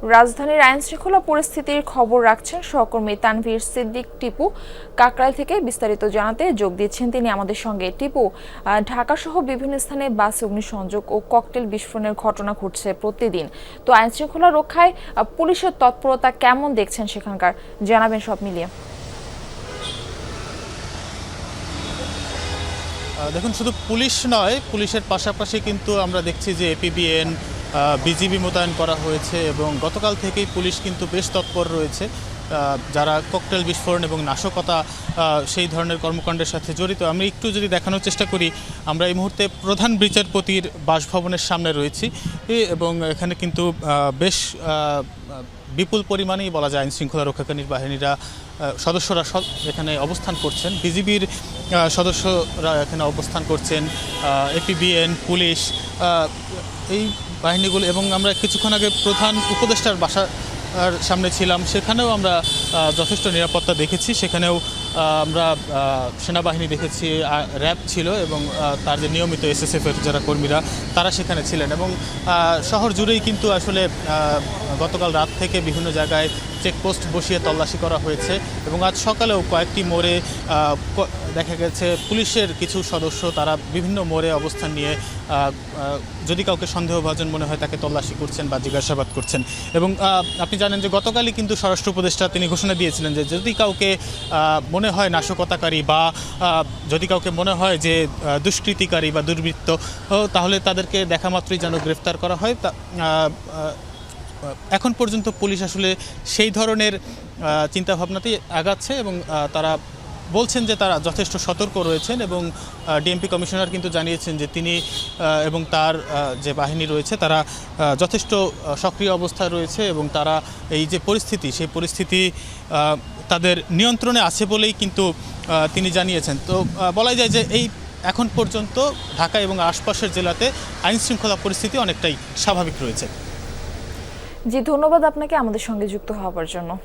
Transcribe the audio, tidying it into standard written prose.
রাজধানীর আইনশৃঙ্খলা পরিস্থিতির খবর রাখছেন সহকর্মী তানভীর সিদ্দিক টিপু। কাকরাইল থেকে বিস্তারিত জানাতে যোগ দিচ্ছেন তিনি আমাদের সঙ্গে। টিপু, ঢাকা সহ বিভিন্ন স্থানে বাসে অগ্নিসংযোগ ও ককটেল বিস্ফোরণের ঘটনা ঘটছে প্রতিদিন। তো আইনশৃঙ্খলা রক্ষায় পুলিশের তৎপরতা কেমন দেখছেন সেখানকার, জানাবেন সব মিলিয়ে। দেখুন, শুধু পুলিশ নয়, পুলিশের পাশাপাশি কিন্তু আমরা দেখছি যে এপিবিএন, বিজিবি মোতায়েন করা হয়েছে এবং গতকাল থেকেই পুলিশ কিন্তু বেশ তৎপর রয়েছে। যারা ককটেল বিস্ফোরণ এবং নাশকতা সেই ধরনের কর্মকাণ্ডের সাথে জড়িত। আমি একটু যদি দেখানোর চেষ্টা করি, আমরা এই মুহূর্তে প্রধান বিচারপতির বাসভবনের সামনে রয়েছি এবং এখানে কিন্তু বেশ বিপুল পরিমাণেই বলা যায় আইনশৃঙ্খলা রক্ষাকারী বাহিনীরা সদস্যরা এখানে অবস্থান করছেন। বিজিবির সদস্যরা এখানে অবস্থান করছেন, এপিবিএন, পুলিশ, এই বাহিনীগুলো। এবং আমরা কিছুক্ষণ আগে প্রধান উপদেষ্টার বাসার সামনে ছিলাম, সেখানেও আমরা যথেষ্ট নিরাপত্তা দেখেছি। সেখানেও আমরা সেনাবাহিনী দেখেছি, র্যাব ছিল এবং তার যে নিয়মিত এসএসএফের যারা কর্মীরা তারা সেখানে ছিলেন। এবং শহর জুড়েই কিন্তু আসলে গতকাল রাত থেকে বিভিন্ন জায়গায় চেকপোস্ট বসিয়ে তল্লাশি করা হয়েছে এবং আজ সকালেও কয়েকটি মোড়ে দেখা গেছে পুলিশের কিছু সদস্য তারা বিভিন্ন মোড়ে অবস্থান নিয়ে যদি কাউকে সন্দেহভাজন মনে হয় তাকে তল্লাশি করছেন বা জিজ্ঞাসাবাদ করছেন। এবং আপনি জানেন যে গতকালই কিন্তু স্বরাষ্ট্র উপদেষ্টা তিনি ঘোষণা দিয়েছিলেন যে যদি কাউকে মনে হয় নাশকতাকারী বা যদি কাউকে মনে হয় যে দুষ্কৃতিকারী বা দুর্বৃত্ত, তাহলে তাদেরকে দেখা মাত্রই যেন গ্রেফতার করা হয়। এখন পর্যন্ত পুলিশ আসলে সেই ধরনের চিন্তাভাবনাতেই আগাচ্ছে এবং তারা বলছেন যে তারা যথেষ্ট সতর্ক রয়েছেন। এবং ডিএমপি কমিশনার কিন্তু জানিয়েছেন যে তিনি এবং তার যে বাহিনী রয়েছে তারা যথেষ্ট সক্রিয় অবস্থায় রয়েছে এবং তারা এই যে পরিস্থিতি সেই পরিস্থিতি তাদের নিয়ন্ত্রণে আছে বলেই কিন্তু তিনি জানিয়েছেন। তো বলা যায় যে এই এখন পর্যন্ত ঢাকা এবং আশপাশের জেলাতে আইনশৃঙ্খলা পরিস্থিতি অনেকটাই স্বাভাবিক রয়েছে। জি, ধন্যবাদ আপনাকে আমাদের সঙ্গে যুক্ত হওয়ার জন্য।